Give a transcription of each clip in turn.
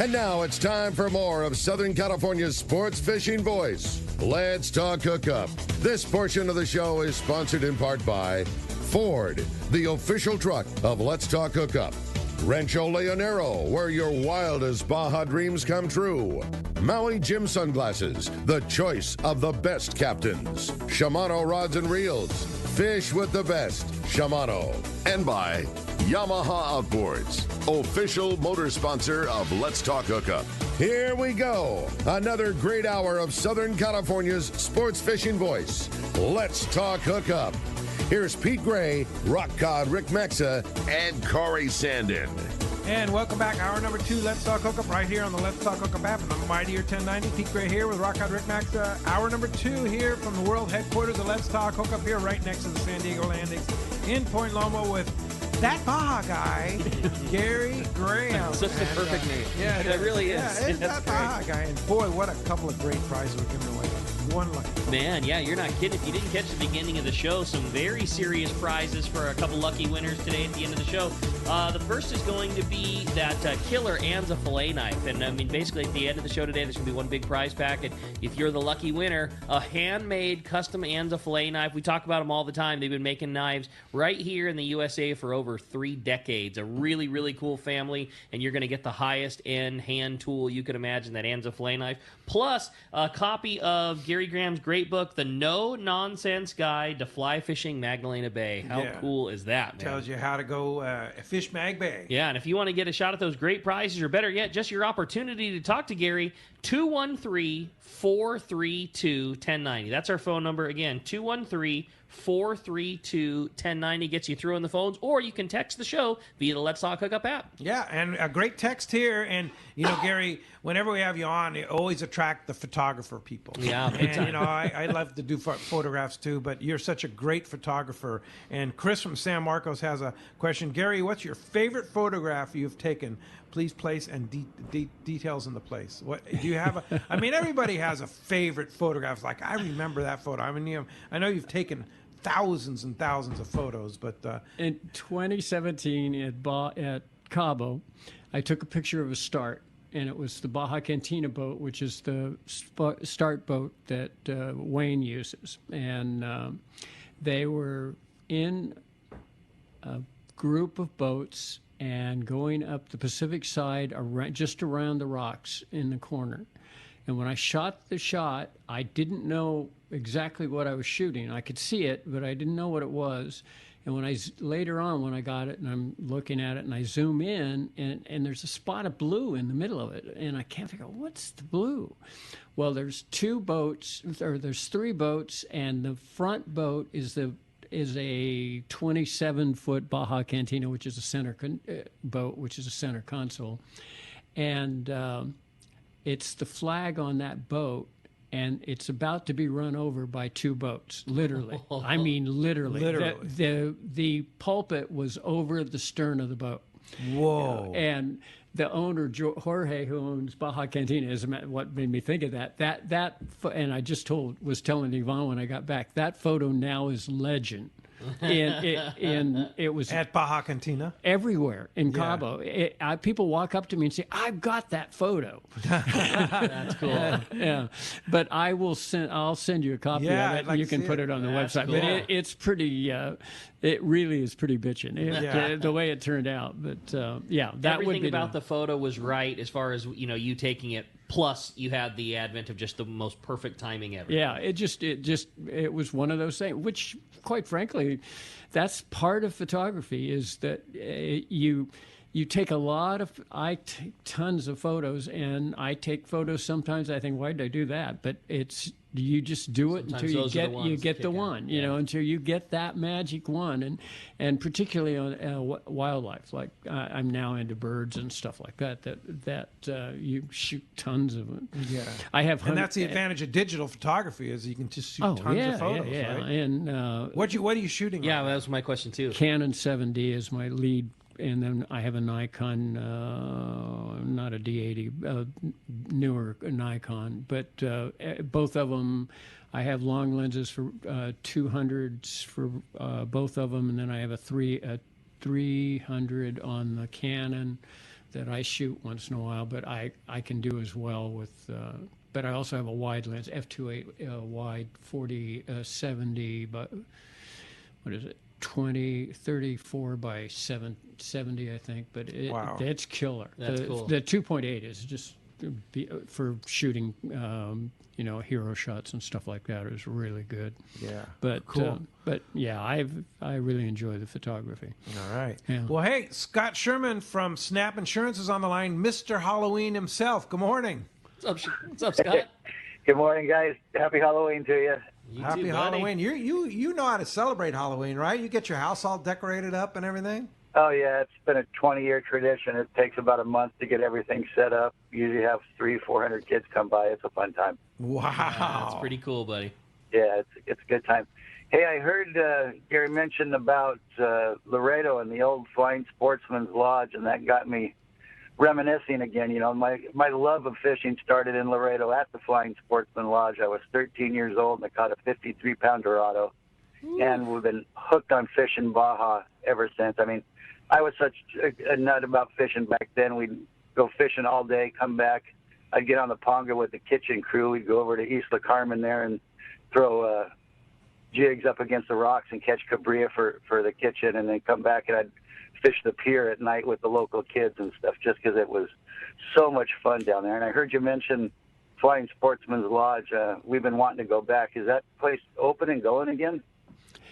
And now it's time for more of Southern California's sports fishing voice. Let's talk hookup. This portion of the show is sponsored in part by Ford, the official truck of Let's Talk Hookup. Rancho Leonero, where your wildest Baja dreams come true. Maui Jim Sunglasses, the choice of the best captains. Shimano Rods and Reels, fish with the best. Shimano. And by Yamaha Outboards, official motor sponsor of Let's Talk Hookup. Here we go. Another great hour of Southern California's sports fishing voice. Let's Talk Hookup. Here's Pete Gray, Rock Cod Rick Maxa, and Corey Sandin. And welcome back. Hour number 2, Let's Talk Hookup, right here on the Let's Talk Hookup app. And I'm Mighty Ear 1090. Pete Gray here with Rock Cod Rick Maxa. Hour number 2 here from the world headquarters of Let's Talk Hookup here right next to the San Diego Landings in Point Loma with that Baja guy, Gary Graham. Such a perfect name. Yeah, it really is. Yeah, it's that Baja guy. And boy, what a couple of great prizes we're giving away. One lucky. Man, yeah, you're not kidding. If you didn't catch the beginning of the show, some very serious prizes for a couple lucky winners today at the end of the show. The first is going to be that killer Anza fillet knife. And, I mean, basically at the end of the show today, there's going to be one big prize pack. And if you're the lucky winner, a handmade custom Anza fillet knife. We talk about them all the time. They've been making knives right here in the USA for over 3 decades. A really, really cool family. And you're going to get the highest end hand tool you could imagine, that Anza fillet knife. Plus, a copy of Gary Graham's great book, The No-Nonsense Guide to Fly Fishing Magdalena Bay. How cool is that, man? Tells you how to go fish Mag Bay. Yeah, and if you want to get a shot at those great prizes, or better yet, just your opportunity to talk to Gary, 213-432-1090. That's our phone number. Again, 213-432-1090 gets you through on the phones, or you can text the show via the Let's Talk Hookup app. Yeah, and a great text here. And, you know, Gary, whenever we have you on, you always attract the photographer people. Yeah, and, you know, I love to do photographs too, but you're such a great photographer. And Chris from San Marcos has a question. Gary, what's your favorite photograph you've taken? Please place and details in the place. What do you have? I mean, everybody has a favorite photograph. Like, I remember that photo. I mean, I know you've taken thousands and thousands of photos, but in 2017 at Cabo, I took a picture of a start, and it was the Baja Cantina boat, which is the start boat that Wayne uses, and they were in a group of boats and going up the Pacific side, just around the rocks in the corner. And when I shot the shot, I didn't know exactly what I was shooting. I could see it, but I didn't know what it was. And when later on, when I got it and I'm looking at it and I zoom in, and there's a spot of blue in the middle of it, and I can't figure out what's the blue. Well, there's 3 boats, and the front boat is a 27-foot Baja Cantina, which is a center boat, which is a center console. And it's the flag on that boat, and it's about to be run over by 2 boats, literally. I mean, literally. The pulpit was over the stern of the boat. Whoa. And the owner, Jorge, who owns Baja Cantina, is what made me think of that. And I was telling Yvonne when I got back, that photo now is legend. It was at Baja Cantina everywhere in Cabo. People walk up to me and say, "I've got that photo." That's cool. Yeah, but I'll send you a copy of it. Like you can put it on the website. Cool. But it's pretty. It really is pretty bitchin'. The way it turned out. But that everything would be about the photo was right as far as you taking it. Plus, you had the advent of just the most perfect timing ever. Yeah, it was one of those things. Which, quite frankly, that's part of photography. Is that you take I take tons of photos, and I take photos. Sometimes I think, why did I do that? But you just do it Sometimes until you get the one, until you get that magic one, and particularly on wildlife. Like I'm now into birds and stuff like that. That you shoot tons of them. Yeah, I have, and that's the advantage of digital photography is you can just shoot tons of photos. Yeah. Right? And what are you shooting? Yeah, that was my question too. Canon 7D is my lead. And then I have a Nikon, not a D80, newer Nikon, but both of them, I have long lenses for 200s for both of them, and then I have a 300 on the Canon that I shoot once in a while, but I can do as well with. But I also have a wide lens, f2.8 wide, 40-70, but what is it? 34 by 770, I think. But Wow. it's killer. That's cool. The 2.8 is just for shooting, hero shots and stuff like that. Is really good. Yeah. But Cool. But yeah, I really enjoy the photography. All right. Yeah. Well, hey, Scott Sherman from Snap Insurance is on the line. Mr. Halloween himself. Good morning. What's up, Scott? Good morning, guys. Happy Halloween to you. You Happy too, buddy. Halloween. You know how to celebrate Halloween, right? You get your house all decorated up and everything? Oh, yeah, it's been a 20-year tradition. It takes about a month to get everything set up. Usually have 300-400 kids come by. It's a fun time. Wow. That's pretty cool, buddy. Yeah, it's a good time. Hey, I heard Gary mention about Laredo and the old Flying Sportsman's Lodge, and that got me reminiscing again. You know, my love of fishing started in Laredo at the Flying Sportsman Lodge. I was 13 years old, and I caught a 53-pound Dorado, and we've been hooked on fishing Baja ever since. I mean, I was such a nut about fishing back then. We'd go fishing all day, come back. I'd get on the Ponga with the kitchen crew. We'd go over to Isla Carmen there and throw jigs up against the rocks and catch cabria for the kitchen, and then come back and I'd fish the pier at night with the local kids and stuff, just because it was so much fun down there. And I heard you mention Flying Sportsman's Lodge. We've been wanting to go back. Is that place open and going again?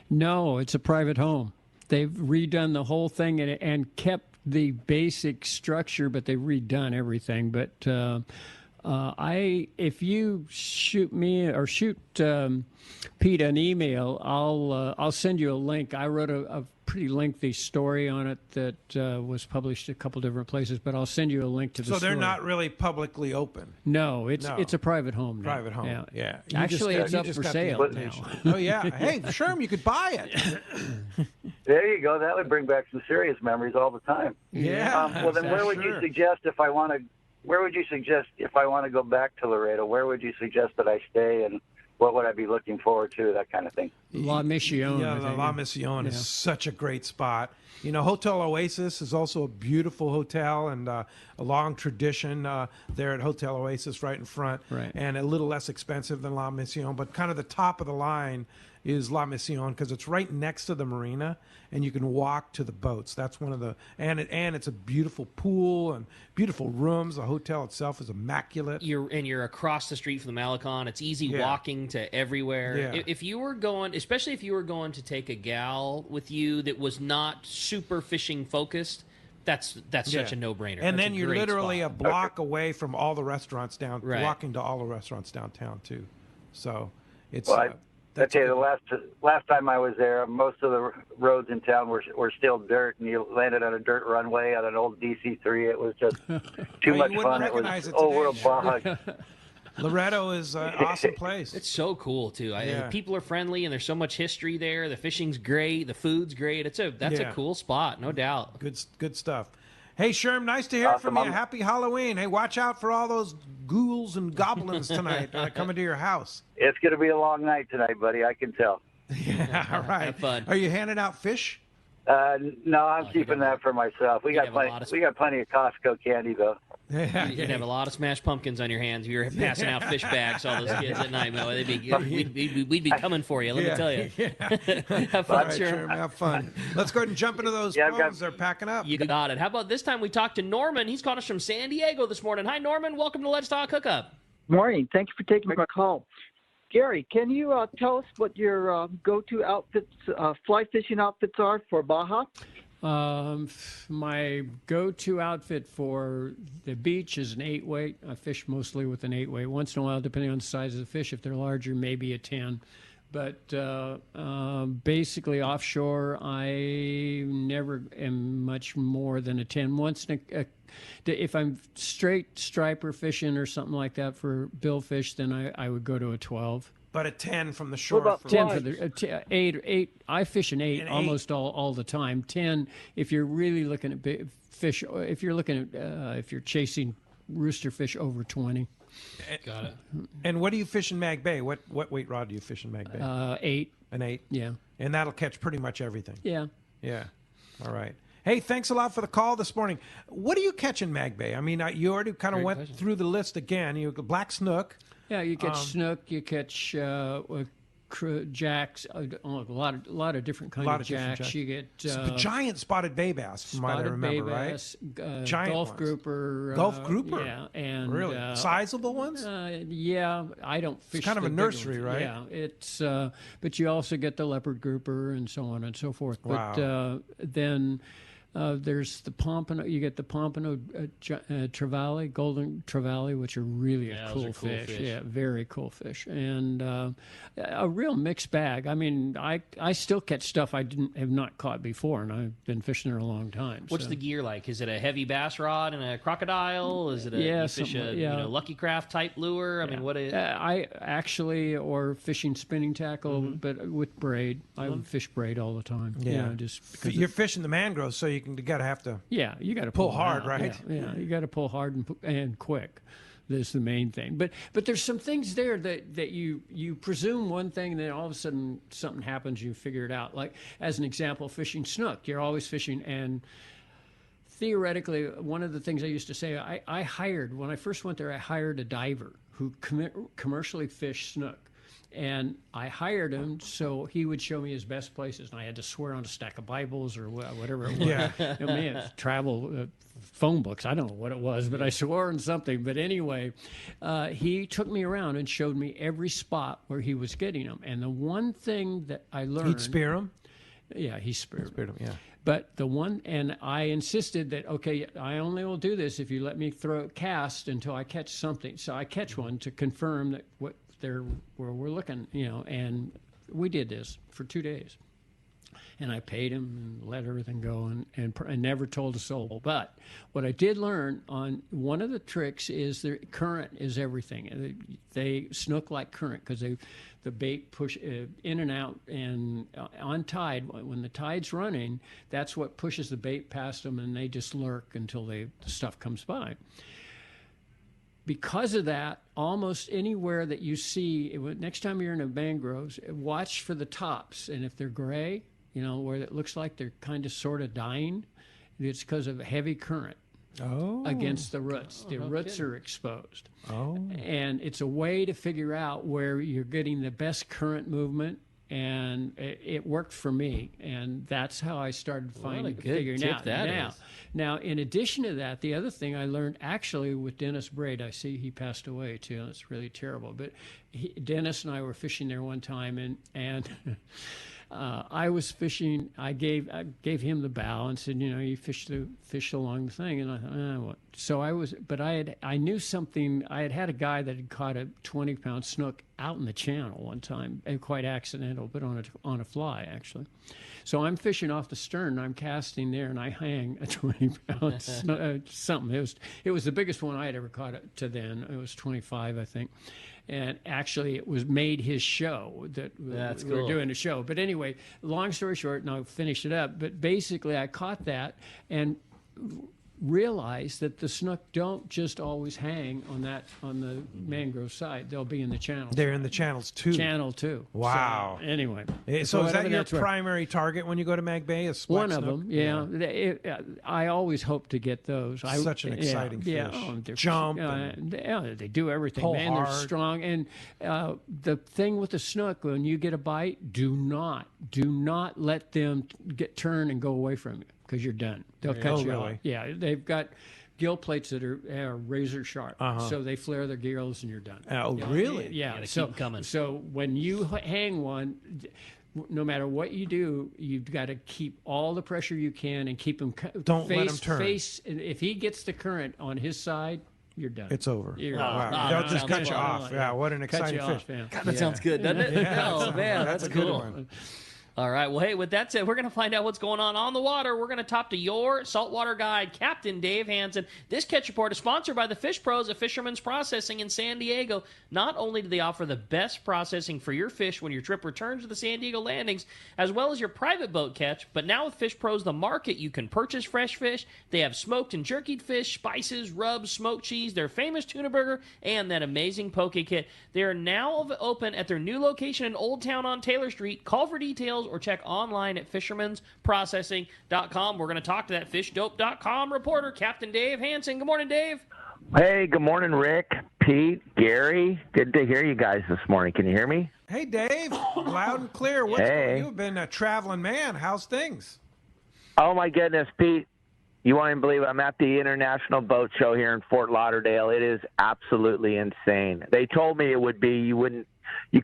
No, it's a private home. They've redone the whole thing and kept the basic structure, but they've redone everything. But if you shoot me or shoot Pete an email, I'll send you a link. I wrote a pretty lengthy story on it that was published a couple different places, but I'll send you a link to the So they're story. not really publicly open. No, it's a private home now. Private home. Yeah. You Actually, just it's got- up you for just got the sale invitation. now. Oh, yeah. Hey, Sherm, you could buy it. There you go. That would bring back some serious memories all the time. Yeah. Well, then where would you Sure. suggest if I want to? Where would you suggest if I want to go back to Laredo? Where would you suggest that I stay, and what would I be looking forward to? That kind of thing. La Mission. Yeah, I think. La Mission Yeah. is such a great spot. You know, Hotel Oasis is also a beautiful hotel and a long tradition there at Hotel Oasis right in front. Right. And a little less expensive than La Mission, but kind of the top of the line is La Mission because it's right next to the marina and you can walk to the boats. That's one of the and it's a beautiful pool and beautiful rooms. The hotel itself is immaculate. You're across the street from the Malecon. It's easy Yeah. walking to everywhere. Yeah. If you were going, especially if you were going to take a gal with you that was not super fishing focused, that's such a no-brainer. And That's then a you're great literally spot. a block away from all the restaurants Right. walking to all the restaurants downtown too. So it's Well, I that's tell you, good. the last time I was there, most of the roads in town were still dirt, and you landed on a dirt runway on an old DC-3. It was just too you much wouldn't fun. It recognize was it today. old world Baja. Loretto is an awesome place. It's so cool too. Yeah. People are friendly, and there's so much history there. The fishing's great, the food's great. That's Yeah. a cool spot, no doubt. Good stuff. Hey, Sherm, nice to hear from you. Awesome. Happy Halloween. Hey, watch out for all those ghouls and goblins tonight coming to your house. It's going to be a long night tonight, buddy. I can tell. Yeah, all right. Have fun. Are you handing out fish? No, I'm keeping that for myself. We you'd got have a lot of- we got plenty of Costco candy though. You'd have a lot of smashed pumpkins on your hands. If you were passing out fish bags to all those kids at night. Mo. We'd be coming for you, let me tell you. Have All fun, right, sure. Sherm, have fun. Let's go ahead and jump into those Yeah, I've got- phones. They're packing up. You got it. How about this time we talked to Norman? He's called us from San Diego this morning. Hi, Norman. Welcome to Let's Talk Hookup. Morning. Thank you for taking my call. Gary, can you tell us what your go-to outfits, fly fishing outfits are for Baja? My go-to outfit for the beach is an 8-weight. I fish mostly with an 8-weight. Once in a while, depending on the size of the fish, if they're larger, maybe a 10. But basically offshore, I never am much more than a 10. If I'm straight striper fishing or something like that for billfish, then I would go to a 12. But a 10 from the shore. about for 10 Flies. for the 8. I fish an 8 An 8. almost all the time. 10 if you're really looking at big fish. If you're looking at if you're chasing rooster fish over 20. Got it. And what do you fish in Mag Bay? What weight rod do you fish in Mag Bay? 8. An 8. Yeah. And that'll catch pretty much everything. Yeah. Yeah. All right. Hey, thanks a lot for the call this morning. What do you catch in Mag Bay? I mean, you already kind of went through the list again. You got black snook. Yeah, you catch snook, you catch jacks, a lot of different kinds of jacks. You get giant spotted bay bass, from what I remember, bass, right? Giant Gulf ones. grouper. Gulf grouper? Yeah, and really sizable ones. Yeah, I don't fish. It's kind of a nursery, right? Yeah, it's. But you also get the leopard grouper and so on and so forth. Wow. But then. There's the pompano. You get the pompano trevally, golden trevally, which are really a cool fish. Yeah, very cool fish, and a real mixed bag. I mean, I still catch stuff I have not caught before, and I've been fishing there a long time. What's the gear like? Is it a heavy bass rod and a crocodile? Is it a Lucky Craft type lure? I mean, what is? I actually or fishing spinning tackle, but with braid. I would fish braid all the time. Yeah, just because you're fishing the mangroves, so you gotta have to. Yeah, you got to pull hard, right? Yeah, you got to pull hard and quick. That's the main thing. But there's some things there that you presume one thing, and then all of a sudden something happens. You figure it out. Like as an example, fishing snook. You're always fishing, and theoretically, one of the things I used to say, I hired when I first went there. I hired a diver who commercially fished snook. And I hired him so he would show me his best places, and I had to swear on a stack of Bibles or whatever it was. Yeah, travel phone books. I don't know what it was, but I swore on something. But anyway, he took me around and showed me every spot where he was getting them. And the one thing that I learned, he'd spear them. Yeah, he speared them. Yeah. But and I insisted that, okay, I only will do this if you let me cast until I catch something. So I catch one to confirm that where we're looking, and we did this for 2 days. And I paid him and let everything go and never told a soul. But what I did learn on one of the tricks is the current is everything. They snook like current because the bait push in and out, and on tide, when the tide's running, that's what pushes the bait past them, and they just lurk until the stuff comes by. Because of that, almost anywhere that you see, next time you're in a mangroves, watch for the tops. And if they're gray, where it looks like they're kind of sort of dying, it's because of a heavy current against the roots. The roots are exposed. And it's a way to figure out where you're getting the best current movement. And it worked for me, and that's how I started figuring out. Now, in addition to that, the other thing I learned actually with Dennis Braid, I see he passed away too. And it's really terrible, but Dennis and I were fishing there one time, and I was fishing. I gave him the bow and said, you fish along the thing, and I thought, what? So I was, but I knew something. I had a guy that had caught a 20-pound snook out in the channel one time, and quite accidental, but on a fly actually. So I'm fishing off the stern, and I'm casting there, and I hang a 20-pound something. It was the biggest one I had ever caught to then. It was 25, I think. And actually, it was made his show that we were doing a show. But anyway, long story short, and I'll finish it up. But basically, I caught that and realized that the snook don't just always hang on the mangrove side. They'll be in the channels. They're in the channels too. Channel too. Wow. So, anyway, so is that your primary target when you go to Mag Bay? Is one of them? Yeah. I always hope to get those. Such an exciting fish. Yeah. Jump. They do everything. Pull man, hard. They're strong. And the thing with the snook, when you get a bite, do not let them turn and go away from you, because you're done. They'll cut you off. Yeah, they've got gill plates that are razor sharp, so they flare their gills and you're done. Oh, really? Yeah. So keep coming. So when you hang one, no matter what you do, you've got to keep all the pressure you can and keep him. Don't let him turn. If he gets the current on his side, you're done. It's over. Wow. They'll just cut you off. Yeah, what an exciting fish. God, that sounds good, doesn't it? Yeah, oh, man, that's a cool. good one. All right. Well, hey, with that said, we're going to find out what's going on the water. We're going to talk to your saltwater guide, Captain Dave Hansen. This Catch Report is sponsored by the Fish Pros of Fisherman's Processing in San Diego. Not only do they offer the best processing for your fish when your trip returns to the San Diego landings, as well as your private boat catch, but now with Fish Pros, the market, you can purchase fresh fish. They have smoked and jerkied fish, spices, rubs, smoked cheese, their famous tuna burger, and that amazing poke kit. They are now open at their new location in Old Town on Taylor Street. Call for details or check online at fishermansprocessing.com. We're going to talk to that fishdope.com reporter, Captain Dave Hansen. Good morning, Dave. Hey, good morning, Rick, Pete, Gary. Good to hear you guys this morning. Can you hear me? Hey, Dave. Loud and clear. You've been a traveling man. How's things? Oh, my goodness, Pete. You won't even believe it. I'm at the International Boat Show here in Fort Lauderdale. It is absolutely insane. They told me it would be. You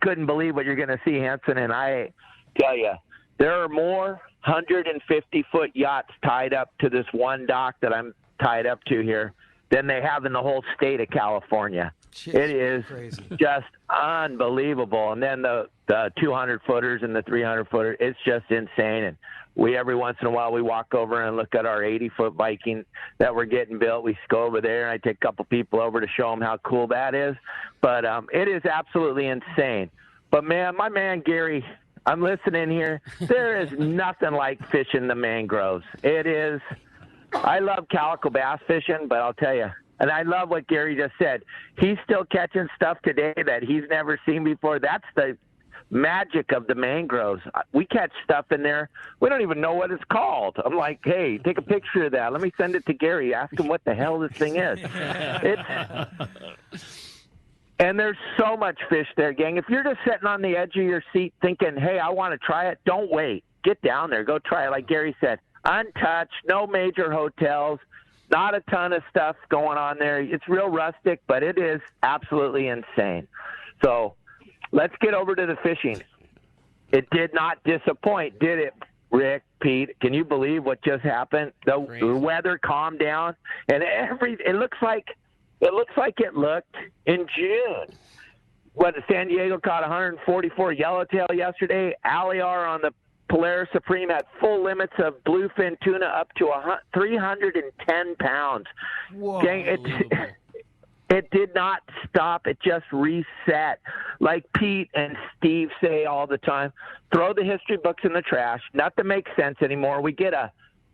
couldn't believe what you're going to see, Hanson. And I tell you, there are more 150-foot yachts tied up to this one dock that I'm tied up to here than they have in the whole state of California. Jeez, it is crazy. Just unbelievable. And then the 200-footers and the 300-footer, it's just insane. And every once in a while, we walk over and look at our 80-foot Viking that we're getting built. We go over there, and I take a couple people over to show them how cool that is. But it is absolutely insane. But, man, my man Gary, I'm listening here. There is nothing like fishing the mangroves. It is. I love calico bass fishing, but I'll tell you, and I love what Gary just said. He's still catching stuff today that he's never seen before. That's the magic of the mangroves. We catch stuff in there. We don't even know what it's called. I'm like, hey, take a picture of that. Let me send it to Gary. Ask him what the hell this thing is. And there's so much fish there, gang. If you're just sitting on the edge of your seat thinking, hey, I want to try it, don't wait. Get down there. Go try it. Like Gary said, untouched, no major hotels, not a ton of stuff going on there. It's real rustic, but it is absolutely insane. So let's get over to the fishing. It did not disappoint, did it, Rick, Pete? Can you believe what just happened? The weather calmed down, and it looks like it looked in June. San Diego caught 144 yellowtail yesterday. Aliar on the Polaris Supreme had full limits of bluefin tuna up to 310 pounds. Whoa. Gang, it did not stop. It just reset. Like Pete and Steve say all the time, throw the history books in the trash. Nothing makes sense anymore. We get a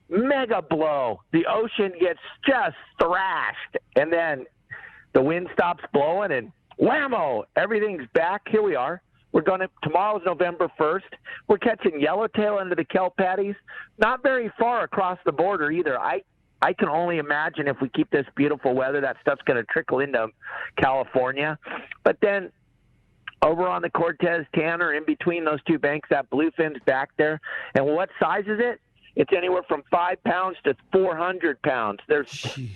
mega blow. The ocean gets just thrashed. And then the wind stops blowing and whammo, everything's back. Here we are. Tomorrow's November 1st. We're catching yellowtail into the kelp patties. Not very far across the border either. I can only imagine if we keep this beautiful weather, that stuff's going to trickle into California. But then over on the Cortez Tanner, in between those two banks, that bluefin's back there. And what size is it? It's anywhere from 5 pounds to 400 pounds. You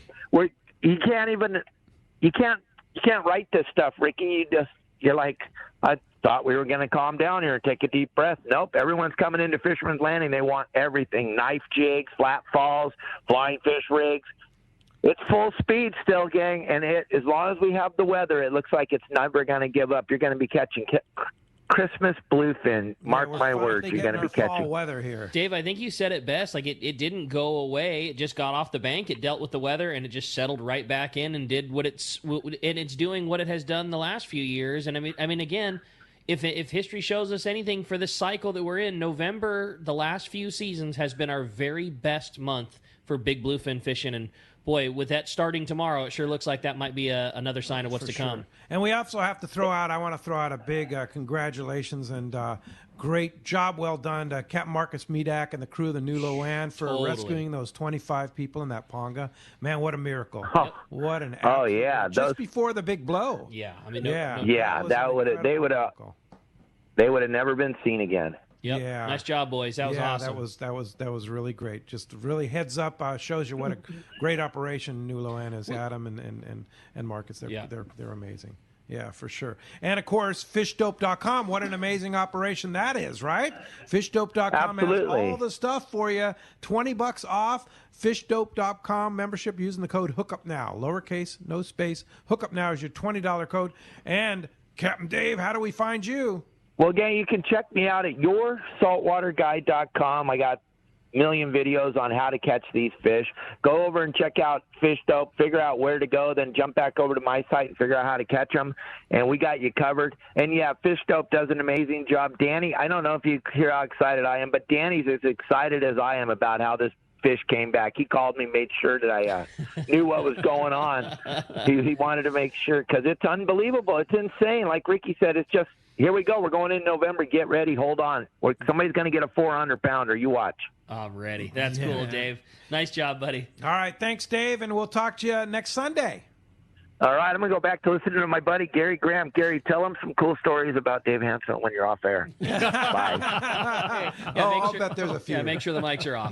can't write this stuff, Ricky. You're like, I thought we were going to calm down here and take a deep breath. Nope, everyone's coming into Fisherman's Landing. They want everything: knife jigs, flat falls, flying fish rigs. It's full speed still, gang. And as long as we have the weather, it looks like it's never going to give up. You're going to be catching Christmas bluefin. Mark my words, you're going to be catching. Fall weather here. Dave, I think you said it best. Like it didn't go away. It just got off the bank. It dealt with the weather, and it just settled right back in and did what it's doing what it has done the last few years. And I mean, again, if history shows us anything for this cycle that we're in, November, the last few seasons, has been our very best month for big bluefin fishing. And boy, with that starting tomorrow, it sure looks like that might be another sign of what's to come. And we also have to I want to throw out a big congratulations and great job well done to Captain Marcus Medak and the crew of the New Loan for rescuing those 25 people in that ponga. Man, what a miracle. What an just before the big blow. Yeah. I mean, they would have never been seen again. Yep. Yeah. Nice job, boys. That was awesome. That was really great. Just really heads up, shows you what a great operation New Loan is. Adam and Marcus, they're amazing. Yeah, for sure. And of course, fishdope.com. What an amazing operation that is, right? Fishdope.com has all the stuff for you. $20 off. Fishdope.com membership using the code Hookup Now. Lowercase, no space. Hookup Now is your $20 code. And Captain Dave, how do we find you? Well, gang, you can check me out at yoursaltwaterguide.com. I got a million videos on how to catch these fish. Go over and check out Fish Dope, figure out where to go, then jump back over to my site and figure out how to catch them. And we got you covered. And, yeah, Fish Dope does an amazing job. Danny, I don't know if you hear how excited I am, but Danny's as excited as I am about how this fish came back. He called me, made sure that I knew what was going on. He wanted to make sure because it's unbelievable. It's insane. Like Ricky said, it's just Here we go. We're going in November. Get ready. Hold on. Somebody's going to get a 400-pounder. You watch. I'm ready. That's cool, Dave. Nice job, buddy. All right. Thanks, Dave, and we'll talk to you next Sunday. All right, I'm going to go back to listening to my buddy Gary Graham. Gary, tell him some cool stories about Dave Hansen when you're off air. Bye. I'll bet there's a few. Yeah, make sure the mics are off.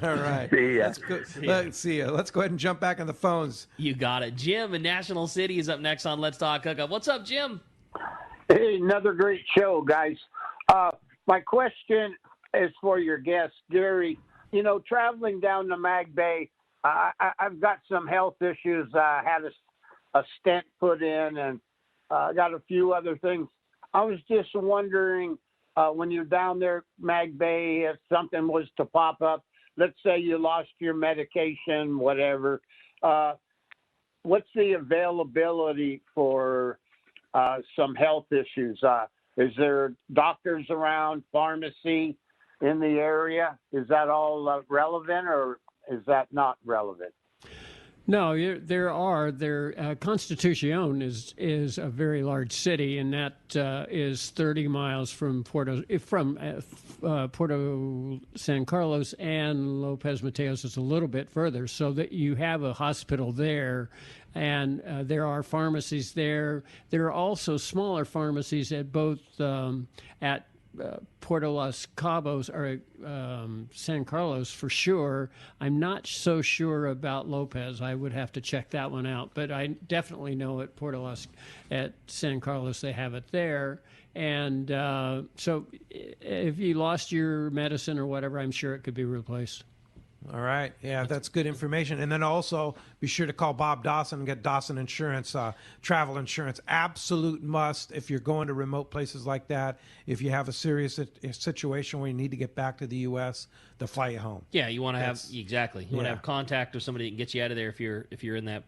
All right. See ya. Let's see ya. Let's go ahead and jump back on the phones. You got it. Jim in National City is up next on Let's Talk Hookup. What's up, Jim? Hey, another great show, guys. My question is for your guest, Gary. You know, traveling down to Mag Bay, I've got some health issues. I had a stent put in, and I got a few other things. I was just wondering, when you're down there, Mag Bay, if something was to pop up, let's say you lost your medication, whatever, what's the availability for some health issues? Is there doctors around, pharmacy in the area? Is that all relevant, or is that not relevant? No, there are. Constitucion is a very large city, and that is 30 miles from Puerto San Carlos, and Lopez Mateos is a little bit further, so that you have a hospital there, and there are pharmacies there. There are also smaller pharmacies at both Puerto Los Cabos or San Carlos for sure. I'm not so sure about Lopez. I would have to check that one out. But I definitely know at San Carlos they have it there. And so if you lost your medicine or whatever, I'm sure it could be replaced. All right. Yeah, that's good information. And then also be sure to call Bob Dawson and get Dawson Insurance, travel insurance. Absolute must if you're going to remote places like that. If you have a serious situation where you need to get back to the U.S., they'll fly you home. Yeah, you want to have want to have contact with somebody that can get you out of there if you're in that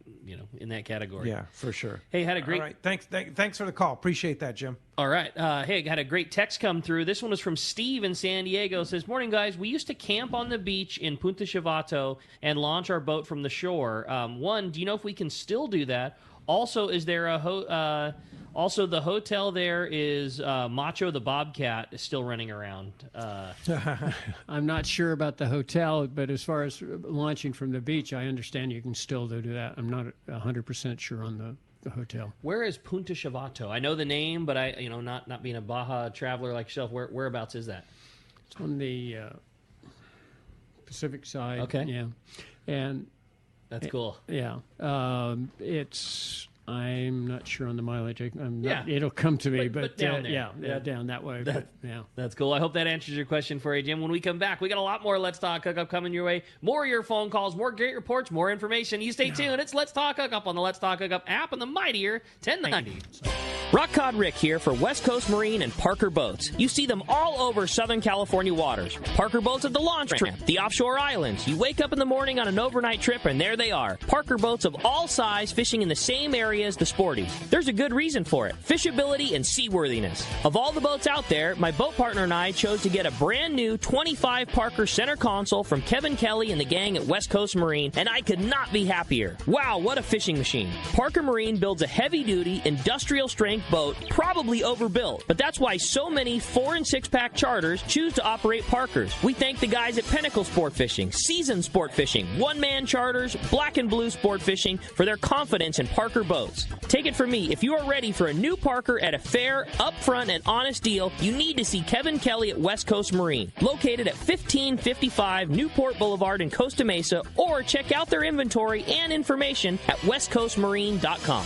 in that category. Yeah, for sure. Hey, had a great. All right. Thanks for the call. Appreciate that, Jim. All right. Hey, had a great text come through. This one was from Steve in San Diego. It says, "Morning, guys. We used to camp on the beach in Punta Chivato and launch our boat from the shore. One, do you know if we can still do that? Also, is there also the hotel there is Macho the Bobcat is still running around." I'm not sure about the hotel, but as far as launching from the beach, I understand you can still do that. I'm not 100% sure on the hotel. Where is Punta Chivato? I know the name, but I, not being a Baja traveler like yourself, whereabouts is that? It's on the Pacific side. Okay. Yeah. And that's cool. Yeah. I'm not sure on the mileage. It'll come to me, but down there. Down that way. That's cool. I hope that answers your question for you, Jim. When we come back, we got a lot more Let's Talk Hookup coming your way. More of your phone calls, more great reports, more information. You stay tuned. It's Let's Talk Hookup on the Let's Talk Hookup app and the mightier 1090. Rock Cod Rick here for West Coast Marine and Parker Boats. You see them all over Southern California waters. Parker Boats at the launch ramp, the offshore islands. You wake up in the morning on an overnight trip, and there they are. Parker Boats of all size fishing in the same area as the sporties. There's a good reason for it: fishability and seaworthiness. Of all the boats out there, my boat partner and I chose to get a brand new 25 Parker center console from Kevin Kelly and the gang at West Coast Marine, and I could not be happier. Wow, what a fishing machine. Parker Marine builds a heavy-duty, industrial-strength boat, probably overbuilt, but that's why so many 4- and 6-pack charters choose to operate Parkers. We thank the guys at Pinnacle Sport Fishing, Season Sport Fishing, One-Man Charters, Black and Blue Sport Fishing for their confidence in Parker boats. Take it from me, if you are ready for a new Parker at a fair, upfront, and honest deal, you need to see Kevin Kelly at West Coast Marine, located at 1555 Newport Boulevard in Costa Mesa, or check out their inventory and information at westcoastmarine.com.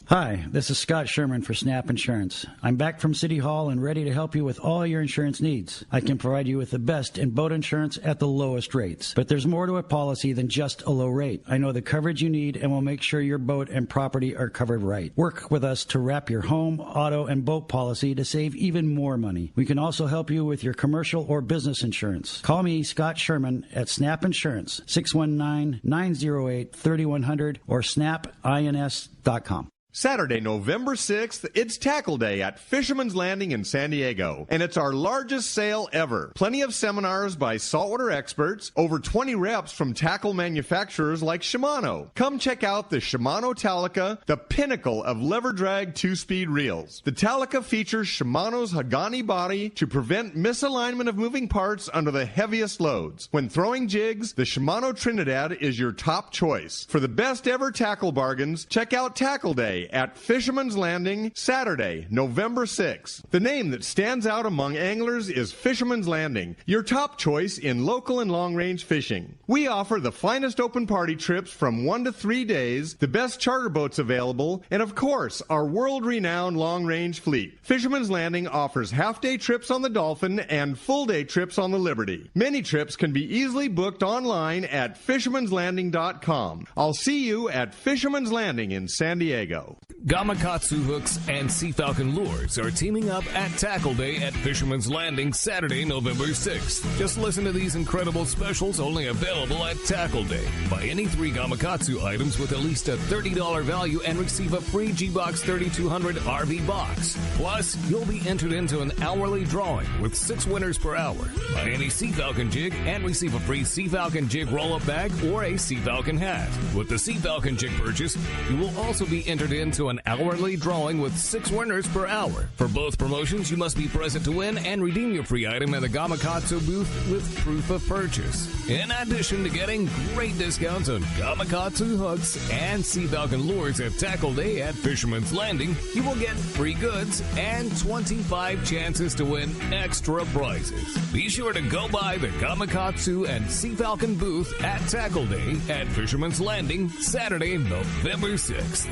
Hi, this is Scott Sherman for Snap Insurance. I'm back from City Hall and ready to help you with all your insurance needs. I can provide you with the best in boat insurance at the lowest rates. But there's more to a policy than just a low rate. I know the coverage you need and will make sure your boat and property are covered right. Work with us to wrap your home, auto, and boat policy to save even more money. We can also help you with your commercial or business insurance. Call me, Scott Sherman, at Snap Insurance, 619-908-3100 or snapins.com. Saturday, November 6th, it's Tackle Day at Fisherman's Landing in San Diego, and it's our largest sale ever. Plenty of seminars by saltwater experts, over 20 reps from tackle manufacturers like Shimano. Come check out the Shimano Talica, the pinnacle of lever drag 2-speed reels. The Talica features Shimano's Hagani body to prevent misalignment of moving parts under the heaviest loads. When throwing jigs, the Shimano Trinidad is your top choice. For the best ever tackle bargains, check out Tackle Day at Fisherman's Landing, Saturday, November 6th. The name that stands out among anglers is Fisherman's Landing, your top choice in local and long-range fishing. We offer the finest open party trips from 1 to 3 days, the best charter boats available, and of course, our world-renowned long-range fleet. Fisherman's Landing offers half-day trips on the Dolphin and full-day trips on the Liberty. Many trips can be easily booked online at fishermanslanding.com. I'll see you at Fisherman's Landing in San Diego. Gamakatsu Hooks and Sea Falcon Lures are teaming up at Tackle Day at Fisherman's Landing Saturday, November 6th. Just listen to these incredible specials only available at Tackle Day. Buy any 3 Gamakatsu items with at least a $30 value and receive a free G-Box 3200 RV box. Plus, you'll be entered into an hourly drawing with 6 winners per hour. Buy any Sea Falcon jig and receive a free Sea Falcon jig roll-up bag or a Sea Falcon hat. With the Sea Falcon jig purchase, you will also be entered into an hourly drawing with 6 winners per hour. For both promotions, you must be present to win and redeem your free item at the Gamakatsu booth with proof of purchase. In addition to getting great discounts on Gamakatsu hooks and Sea Falcon lures at Tackle Day at Fisherman's Landing, you will get free goods and 25 chances to win extra prizes. Be sure to go by the Gamakatsu and Sea Falcon booth at Tackle Day at Fisherman's Landing, Saturday, November 6th.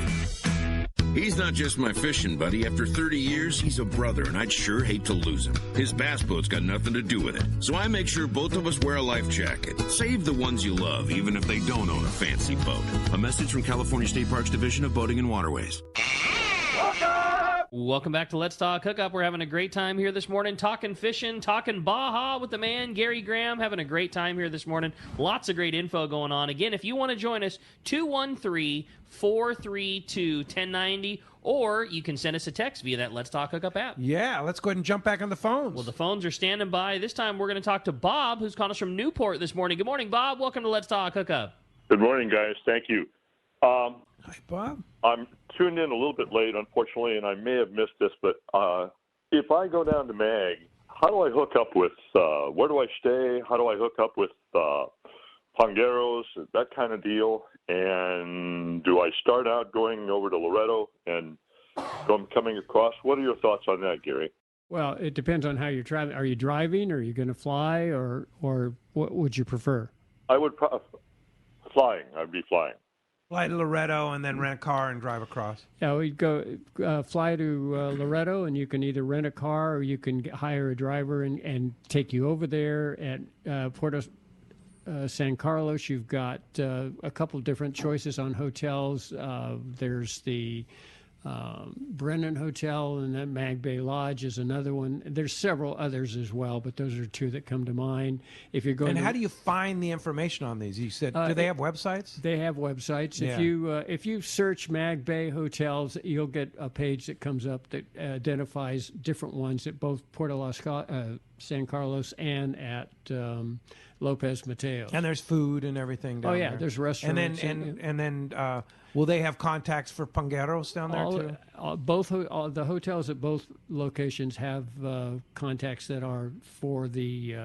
He's not just my fishing buddy. After 30 years, he's a brother, and I'd sure hate to lose him. His bass boat's got nothing to do with it. So I make sure both of us wear a life jacket. Save the ones you love, even if they don't own a fancy boat. A message from California State Parks Division of Boating and Waterways. Welcome back to Let's Talk Hookup. We're having a great time here this morning, talking fishing, talking Baja with the man, Gary Graham, having a great time here this morning. Lots of great info going on. Again, if you want to join us, 213-432-1090, or you can send us a text via that Let's Talk Hookup app. Yeah, let's go ahead and jump back on the phones. Well, the phones are standing by. This time we're going to talk to Bob, who's calling us from Newport this morning. Good morning, Bob. Welcome to Let's Talk Hookup. Good morning, guys. Thank you. Hi, Bob. I'm tuned in a little bit late, unfortunately, and I may have missed this, but if I go down to Mag, how do I hook up with, where do I stay? How do I hook up with Pongeros, that kind of deal? And do I start out going over to Loretto and coming across? What are your thoughts on that, Gary? Well, it depends on how you're traveling. Are you driving? Or are you going to fly? Or what would you prefer? I would flying. I'd be flying. Fly to Loretto and then rent a car and drive across. Yeah, we'd go fly to Loretto, and you can either rent a car or you can hire a driver and take you over there. At Puerto San Carlos, you've got a couple of different choices on hotels. There's the Brennan Hotel, and that Mag Bay Lodge is another one. There's several others as well, but those are 2 that come to mind. If you're going, and how do you find the information on these? You said, do they have websites? They have websites. Yeah. If you search Mag Bay hotels, you'll get a page that comes up that identifies different ones at both Puerto San Carlos and at Lopez Mateos. And there's food and everything down there. There's restaurants. And then will they have contacts for Pongeros down there too? The hotels at both locations have contacts that are for the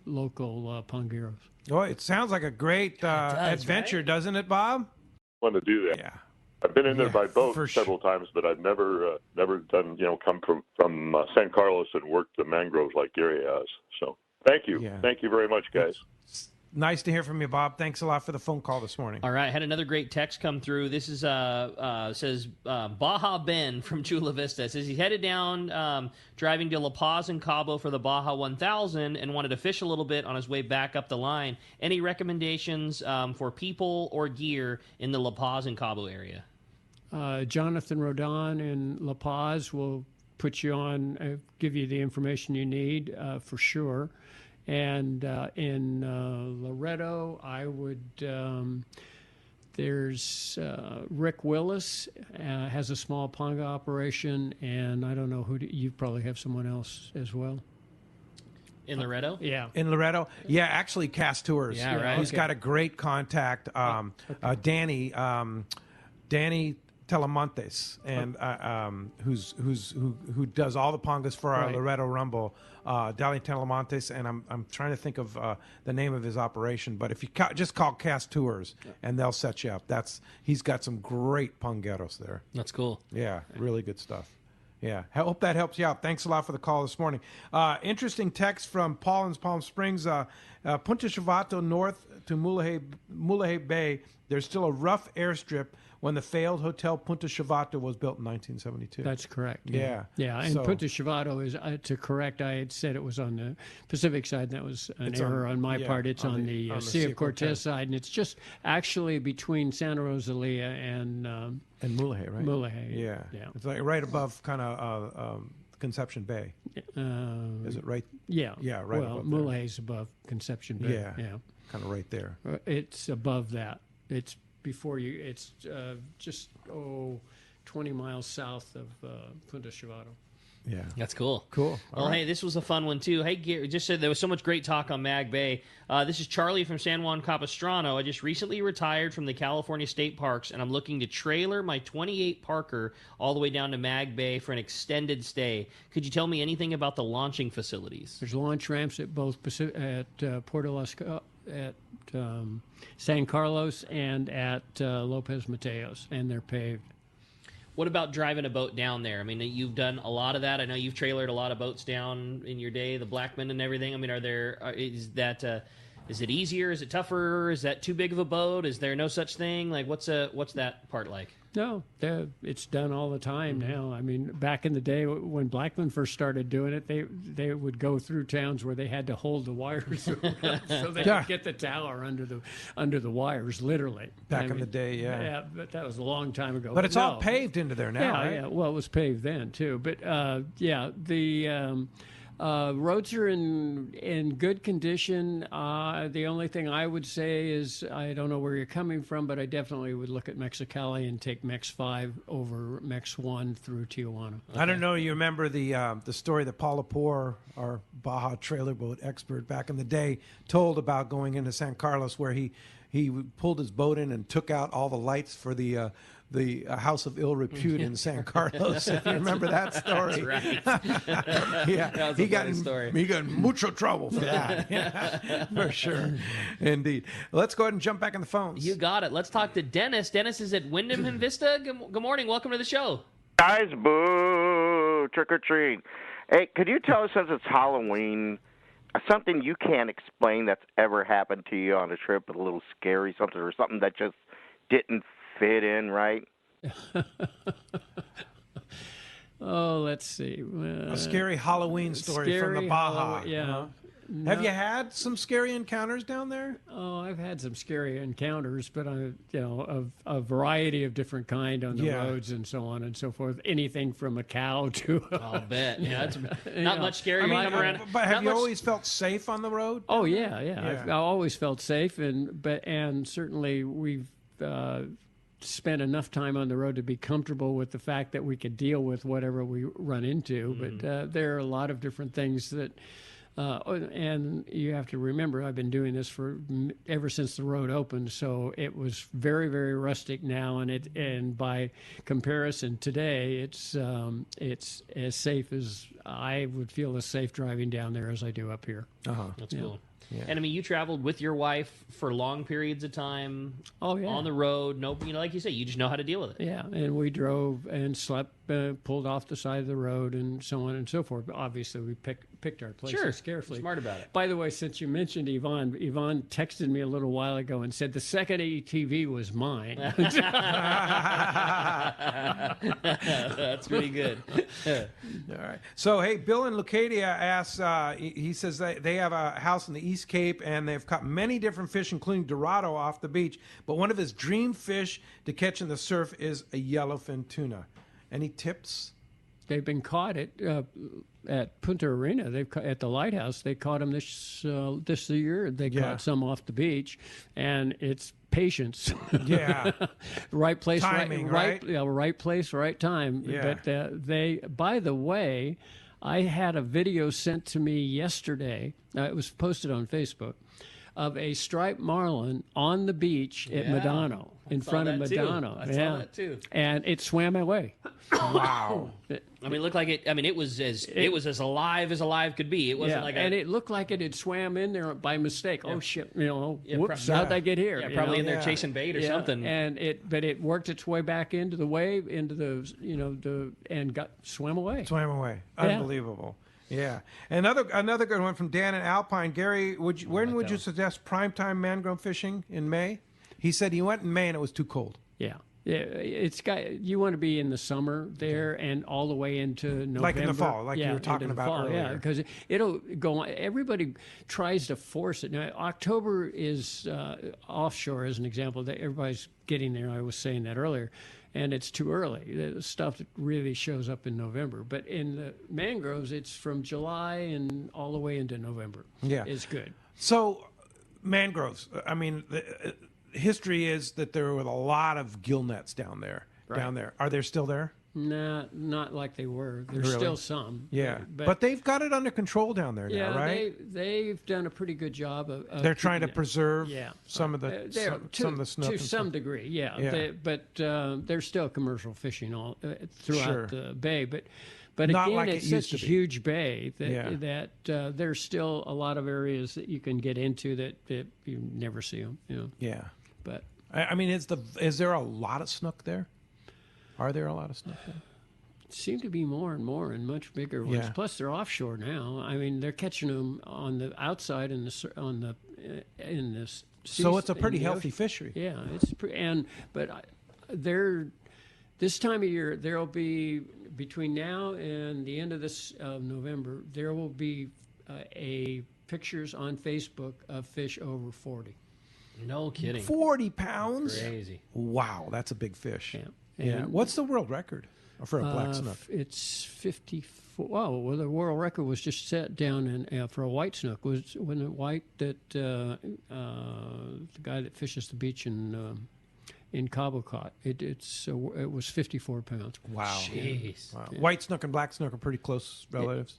local Pongeros. Oh, it sounds like a great adventure, right? Doesn't it, Bob? I want to do that. Yeah. I've been in there by boat several times, but I've never done, come from San Carlos and worked the mangroves like Gary has. So thank you. Yeah. Thank you very much, guys. Nice to hear from you, Bob. Thanks a lot for the phone call this morning. All right, had another great text come through. This is says Baja Ben from Chula Vista. Says he's headed down, driving to La Paz and Cabo for the Baja 1000, and wanted to fish a little bit on his way back up the line. Any recommendations for people or gear in the La Paz and Cabo area? Jonathan Rodon in La Paz will put you on, give you the information you need for sure. And in Loretto, I would There's Rick Willis has a small ponga operation, and I don't know you probably have someone else as well. In Loretto? Yeah. In Loretto? Yeah, actually, Cast Tours. Yeah, right. He's got a great contact, Danny Telemontes, and who does all the pongas for our Right. Loretto Rumble. Danny Telemontes, and I'm trying to think of the name of his operation, but if you just call Cast Tours, and they'll set you up. He's got some great pongueros there. That's cool. Yeah, really good stuff. Yeah, I hope that helps you out. Thanks a lot for the call this morning. Interesting text from Paul in Palm Springs. Punta Chavato north to Mulahay Bay, there's still a rough airstrip when the failed Hotel Punta Chavato was built in 1972. That's correct. Yeah. And Punta Chavato is, to correct, I had said it was on the Pacific side, and that was an error on my part. It's on the Sea of Cortez side, and it's just actually between Santa Rosalia and Mulahay, right? Mulahay. Yeah. It's like right above kind of Conception Bay. Is it right? Yeah. Yeah, right well, above there. Mulahay's above Conception Bay. Yeah. Kind of right there. It's above that. It's before you. It's just 20 miles south of Punta Chavato. Yeah, that's cool. Cool. Well, hey, this was a fun one too. Hey, Gary, just said there was so much great talk on Mag Bay. This is Charlie from San Juan Capistrano. I just recently retired from the California State Parks, and I'm looking to trailer my 28 Parker all the way down to Mag Bay for an extended stay. Could you tell me anything about the launching facilities? There's launch ramps at both Puerto Las at San Carlos and at Lopez Mateos, and they're paved. What about driving a boat down there? I mean, you've done a lot of that. I know you've trailered a lot of boats down in your day, the Blackman and everything. I mean, is it easier? Is it tougher? Is that too big of a boat? Is there no such thing? Like, what's that part like? No, it's done all the time now. I mean, back in the day when Blackman first started doing it, they would go through towns where they had to hold the wires so they could get the tower under the wires, literally. Back in the day, yeah. Yeah, but that was a long time ago. But it's all paved into there now, yeah, right? Yeah, well, it was paved then, too. But, the roads are in good condition. The only thing I would say is I don't know where you're coming from, but I definitely would look at Mexicali and take Mex 5 over Mex 1 through Tijuana. Okay. I don't know. You remember the story that Paul Lepore, our Baja trailer boat expert back in the day, told about going into San Carlos, where he pulled his boat in and took out all the lights for the House of Ill Repute in San Carlos. If you remember that story. That's right. Yeah, That was he a got funny story. He got in mucho trouble for that. Yeah, for sure. Indeed. Let's go ahead and jump back on the phones. You got it. Let's talk to Dennis. Dennis is at Wyndham and Vista. Good morning. Welcome to the show. Guys, boo! Trick or treat. Hey, could you tell us, since it's Halloween, something you can't explain that's ever happened to you on a trip, but a little scary, something, or something that just didn't fit in right? Oh, let's see. A scary Halloween story from the Baja. Yeah. No. Have you had some scary encounters down there? Oh, I've had some scary encounters, but of a variety of different kind on the roads and so on and so forth. Anything from a cow to I'll bet. Yeah, it's not much scary. Come around. But have you always felt safe on the road? Oh yeah. I always felt safe, and certainly we've spent enough time on the road to be comfortable with the fact that we could deal with whatever we run into. But there are a lot of different things that. And you have to remember, I've been doing this ever since the road opened, so it was very, very rustic now, and by comparison today, it's as safe as I would feel as safe driving down there as I do up here. That's cool. Yeah. And I mean, you traveled with your wife for long periods of time. Oh yeah, on the road. No, like you say, you just know how to deal with it. Yeah, and we drove and slept, pulled off the side of the road, and so on and so forth. But obviously, we picked our places carefully. Smart about it. By the way, since you mentioned Yvonne texted me a little while ago and said the second ATV was mine. That's pretty good. All right. So, hey, Bill in Leucadia asks, he says they have a house in the East Cape, and they've caught many different fish, including Dorado off the beach. But one of his dream fish to catch in the surf is a yellowfin tuna. Any tips? They've been caught at Punta Arena. At the lighthouse. They caught them this year. They caught some off the beach, and it's patience. Yeah, right place, timing, right? Yeah, right place, right time. Yeah. But they. By the way, I had a video sent to me yesterday. It was posted on Facebook of a striped marlin on the beach at Medano, in front of Medano. I saw that too. And it swam away. Wow. I mean, it looked like it. I mean, it was as alive could be. It wasn't like and it looked like it had swam in there by mistake. Oh shit! Whoops! Yeah. How'd I get here? Yeah, probably in there chasing bait or something. And it worked its way back into the wave, into the and swam away. Unbelievable. Yeah. Another good one from Dan in Alpine. Gary, when would you suggest primetime mangrove fishing in May? He said he went in May and it was too cold. Yeah. You want to be in the summer there and all the way into November. Like in the fall, like you were talking about earlier. Yeah, because it'll go on. Everybody tries to force it. Now, October is offshore, as an example. Everybody's getting there. I was saying that earlier. And it's too early. The stuff that really shows up in November. But in the mangroves, it's from July and all the way into November. Yeah. It's good. So, mangroves. I mean, history is that there were a lot of gill nets down there. Are they still there? Nah, not like they were. There's still some. Yeah, but they've got it under control down there now, right? They've done a pretty good job of they're trying to preserve some of the snook to some degree. Yeah. But there's still commercial fishing all throughout the bay. But not again, like it's such a huge bay that there's still a lot of areas that you can get into that you never see them. Yeah. But I mean, is there a lot of snook there? Are there a lot of snook there? Seem to be more and more and much bigger ones. Yeah. Plus, they're offshore now. I mean, they're catching them on the outside in this. So it's a pretty healthy fishery. Yeah, this time of year there'll be between now and the end of this November there will be pictures on Facebook of fish over 40. No kidding. 40 pounds? Crazy. Wow, that's a big fish. Yeah. Yeah. What's the world record for a black snook? It's 54. Well, the world record was just set down for a white snook. Was when the white that the guy that fishes the beach in Cabo caught. It was 54 pounds. Wow. Jeez. Wow. Yeah. White snook and black snook are pretty close relatives.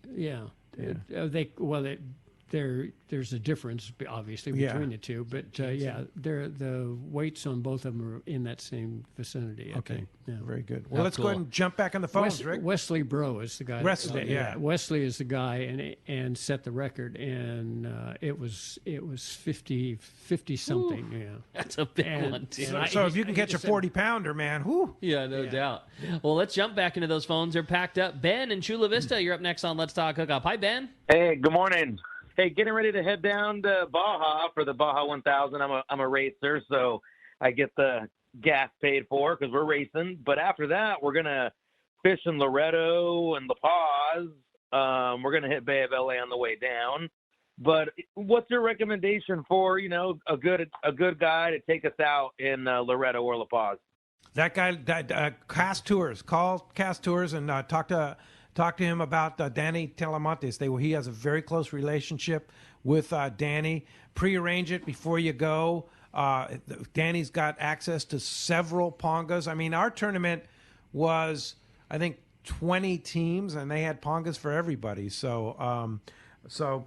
There's a difference, obviously, between the two, but the weights on both of them are in that same vicinity. I think. Yeah. Very good. Well, let's go ahead and jump back on the phones, Rick. Wesley Bro is the guy. Wesley is the guy, and set the record, and it was 50 something. Ooh, yeah, that's a big one too. So if you can catch a 40-pounder, man, whoo. Yeah, no doubt. Well, let's jump back into those phones. They're packed up. Ben in Chula Vista, you're up next on Let's Talk Hookup. Hi, Ben. Hey, good morning. Hey, getting ready to head down to Baja for the Baja 1000. I'm a racer, so I get the gas paid for because we're racing. But after that, we're gonna fish in Loretto and La Paz. We're gonna hit Bay of LA on the way down. But what's your recommendation for a good guy to take us out in Loretto or La Paz? That guy, Cast Tours. Call Cast Tours and talk to him about Danny Telemontes. He has a very close relationship with Danny. Prearrange it before you go. Danny's got access to several pongas. I mean, our tournament was, I think, 20 teams, and they had pongas for everybody. So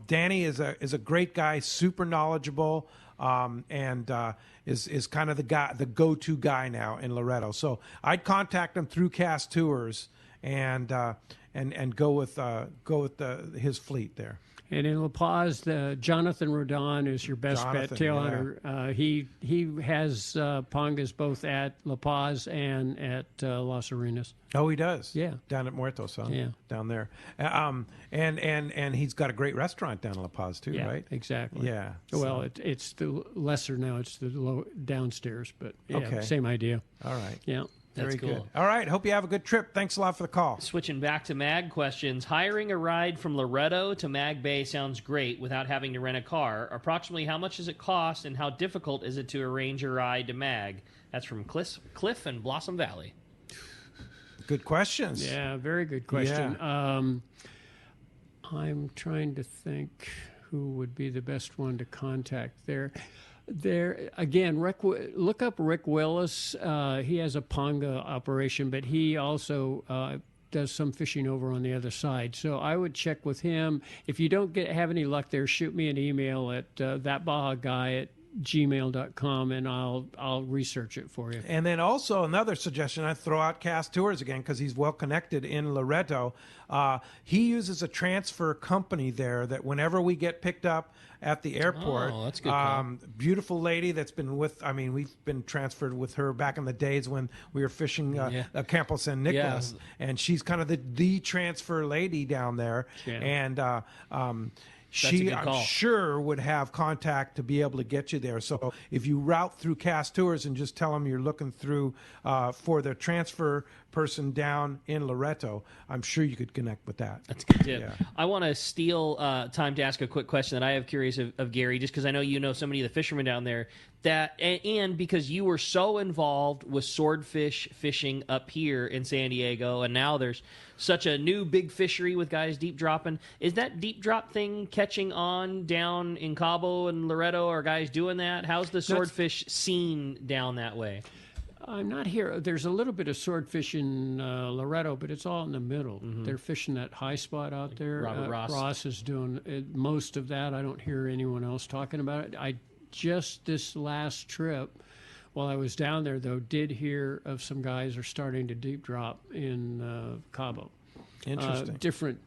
Danny is a great guy, super knowledgeable, and is kind of the go-to guy now in Loretto. So I'd contact him through Cast Tours and go with his fleet there. And in La Paz, Jonathan Rodon is your best bet tail hunter. He has pongas both at La Paz and at Las Arenas. Oh, he does. Yeah, down at Muertos, huh? Yeah, down there. And he's got a great restaurant down in La Paz too, right? Exactly. Yeah. Well, it's the lesser now. It's the downstairs, but same idea. All right. Yeah. Very That's cool. good. All right. Hope you have a good trip. Thanks a lot for the call. Switching back to Mag questions. Hiring a ride from Loretto to Mag Bay sounds great without having to rent a car. Approximately how much does it cost and how difficult is it to arrange a ride to Mag? That's from Cliff and Blossom Valley. good questions. Yeah, very good question. I'm trying to think who would be the best one to contact there. Again, look up Rick Willis. He has a Ponga operation, but he also does some fishing over on the other side. So I would check with him. If you don't have any luck there, shoot me an email at thatbajaguy@gmail.com, and I'll research it for you. And then also another suggestion, I throw out Cast Tours again because he's well connected in Loretto. He uses a transfer company there that whenever we get picked up at the airport, that's a good call. Beautiful lady that's been we've been transferred with her back in the days when we were fishing Campo San Nicolas, and she's kind of the transfer lady down there, and she, I'm sure, would have contact to be able to get you there. So if you route through Cast Tours and just tell them you're looking through for the transfer person down in Loretto, I'm sure you could connect with that. That's a good tip. Yeah. I want to steal time to ask a quick question that I have curious of Gary, just because I know you know so many of the fishermen down there, and because you were so involved with swordfish fishing up here in San Diego, and now there's such a new big fishery with guys deep dropping. Is that deep drop thing catching on down in Cabo and Loretto? Are guys doing that? How's the swordfish scene down that way? I'm not here. There's a little bit of swordfish in Loretto, but it's all in the middle. Mm-hmm. They're fishing that high spot out there. Robert Ross is doing most of that. I don't hear anyone else talking about it. I just this last trip, while I was down there, though, did hear of some guys are starting to deep drop in Cabo. Interesting. Different,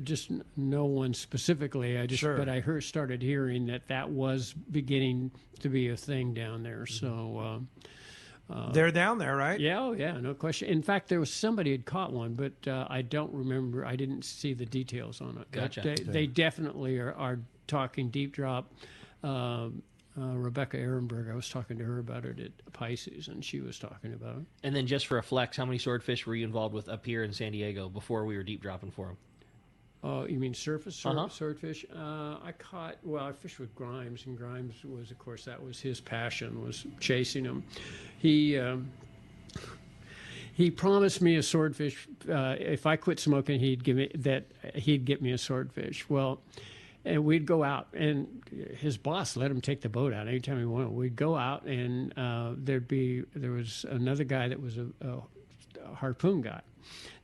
just no one specifically. But I started hearing that was beginning to be a thing down there. So. They're down there, right? Yeah, no question. In fact, there was somebody had caught one, but I don't remember. I didn't see the details on it. Gotcha. They definitely are talking deep drop. Rebecca Ehrenberg, I was talking to her about it at Pisces, and she was talking about it. And then just for a flex, how many swordfish were you involved with up here in San Diego before we were deep dropping for them? You mean surface swordfish? I fished with Grimes, and Grimes was, of course, that was his passion, was chasing them. He promised me a swordfish. If I quit smoking, he'd get me a swordfish. Well, and we'd go out, and his boss let him take the boat out anytime he wanted. We'd go out, and there was another guy that was a harpoon guy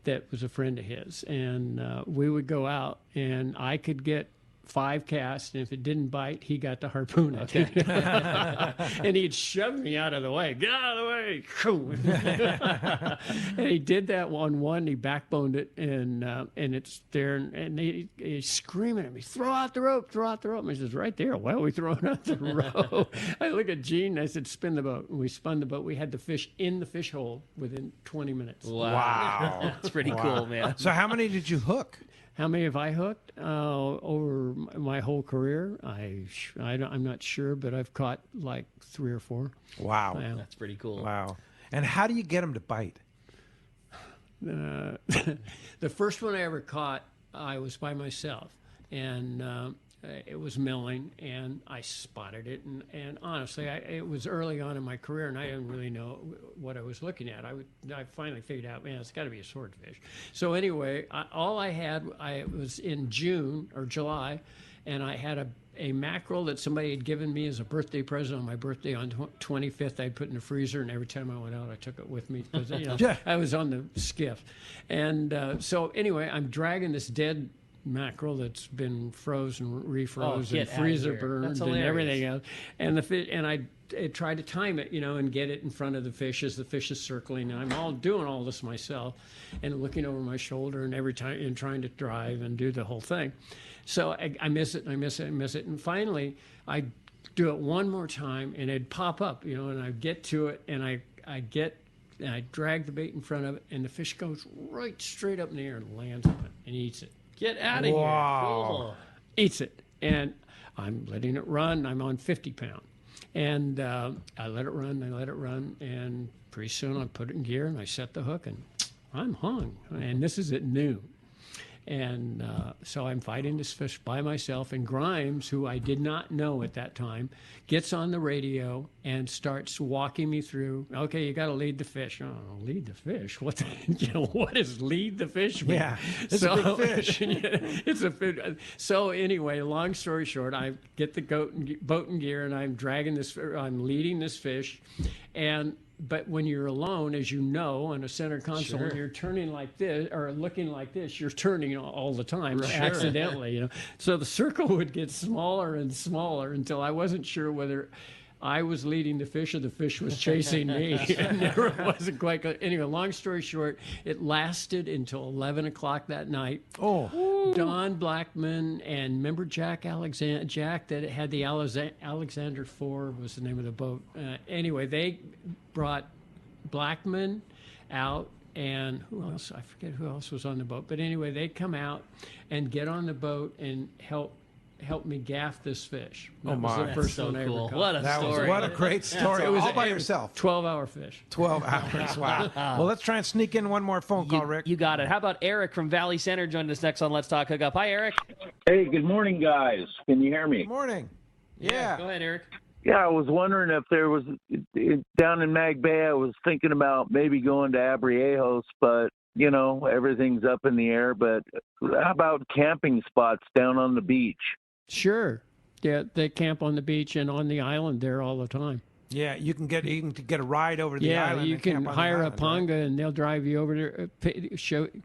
that was a friend of his, and we would go out, and I could get 5 casts, and if it didn't bite, he got the harpoon. Okay. And he'd shove me out of the way. Get out of the way! And he did that one. He backboned it, and it's there, and he's screaming at me, "Throw out the rope! Throw out the rope!" And he says, "Right there. Why are we throwing out the rope?" I look at Gene, and I said, "Spin the boat." And we spun the boat. We had the fish in the fish hole within 20 minutes. Wow. That's pretty cool, man. So how many did you hook? How many have I hooked over my whole career? I'm not sure, but I've caught like 3 or 4. Wow. That's pretty cool. Wow. And how do you get them to bite? The first one I ever caught, I was by myself, and it was milling, and I spotted it. And honestly, it was early on in my career, and I didn't really know what I was looking at. I finally figured out, man, it's got to be a swordfish. So anyway, I was in June or July, and I had a mackerel that somebody had given me as a birthday present on my birthday on 25th. I'd put in the freezer, and every time I went out, I took it with me because I was on the skiff. And so anyway, I'm dragging this dead mackerel that's been frozen, refrozen, freezer burned, and everything else. And the fish, and I tried to time it, and get it in front of the fish as the fish is circling. And I'm all doing all this myself, and looking over my shoulder, and every time and trying to drive and do the whole thing. So I miss it, and I miss it, and miss it, and finally I do it one more time, and it'd pop up, and I get to it, and I drag the bait in front of it, and the fish goes right straight up in the air and lands on it and eats it. Get out of here. Cool. Eats it. And I'm letting it run. I'm on 50 pound. And I let it run. And pretty soon I put it in gear and I set the hook and I'm hung. And this is at noon. And so I'm fighting this fish by myself, and Grimes, who I did not know at that time, gets on the radio and starts walking me through, okay, you got to lead the fish. Oh, lead the fish? What what does lead the fish mean? Yeah, it's a big fish. It's a fish. So anyway, long story short, I get the boat and gear, and I'm I'm leading this fish. But when you're alone, as you know, on a center console, Sure. and you're turning like this or looking like this, you're turning all the time accidentally. So the circle would get smaller and smaller until I wasn't sure whether I was leading the fish or the fish was chasing me. It never wasn't quite good. Anyway, long story short, it lasted until 11 o'clock that night. Oh. Don Blackman and remember Jack that had the Alexander 4 was the name of the boat. Anyway, they brought Blackman out, and who else? I forget who else was on the boat. But anyway, they'd come out and get on the boat and help me gaff this fish. That was the first one I ever caught. What a story. What a great story. It was all by yourself. 12-hour fish. 12 hours. Wow. Well, let's try and sneak in one more phone call, Rick. You got it. How about Eric from Valley Center joining us next on Let's Talk Hookup? Hi, Eric. Hey, good morning, guys. Can you hear me? Good morning. Yeah. Go ahead, Eric. Yeah, I was wondering if there was down in Mag Bay. I was thinking about maybe going to Abriejos, but everything's up in the air. But how about camping spots down on the beach? Sure. Yeah, they camp on the beach and on the island there all the time. Yeah, you can get a ride over to the island. Yeah, you and can camp on hire the a island, panga and they'll drive you over there,